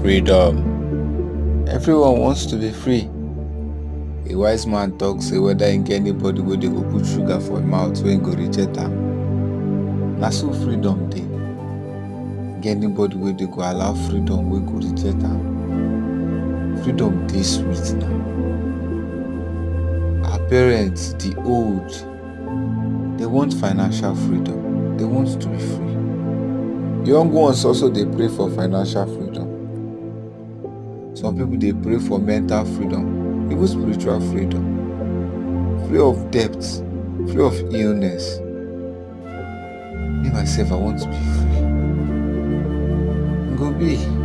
Freedom. Everyone wants to be free. A wise man talk say whether him get anybody wey dey go put sugar for him mouth wey him go reject am. Na so freedom dey. Get anybody wey dey go allow freedom wey go reject am. Freedom dey sweet now. Our parents, the old, they want financial freedom. They want to be free. Young ones also dey pray for financial freedom. Some people dey pray for mental freedom, even spiritual freedom, free of debt, free of illness. Me myself, I want to be free. Go be.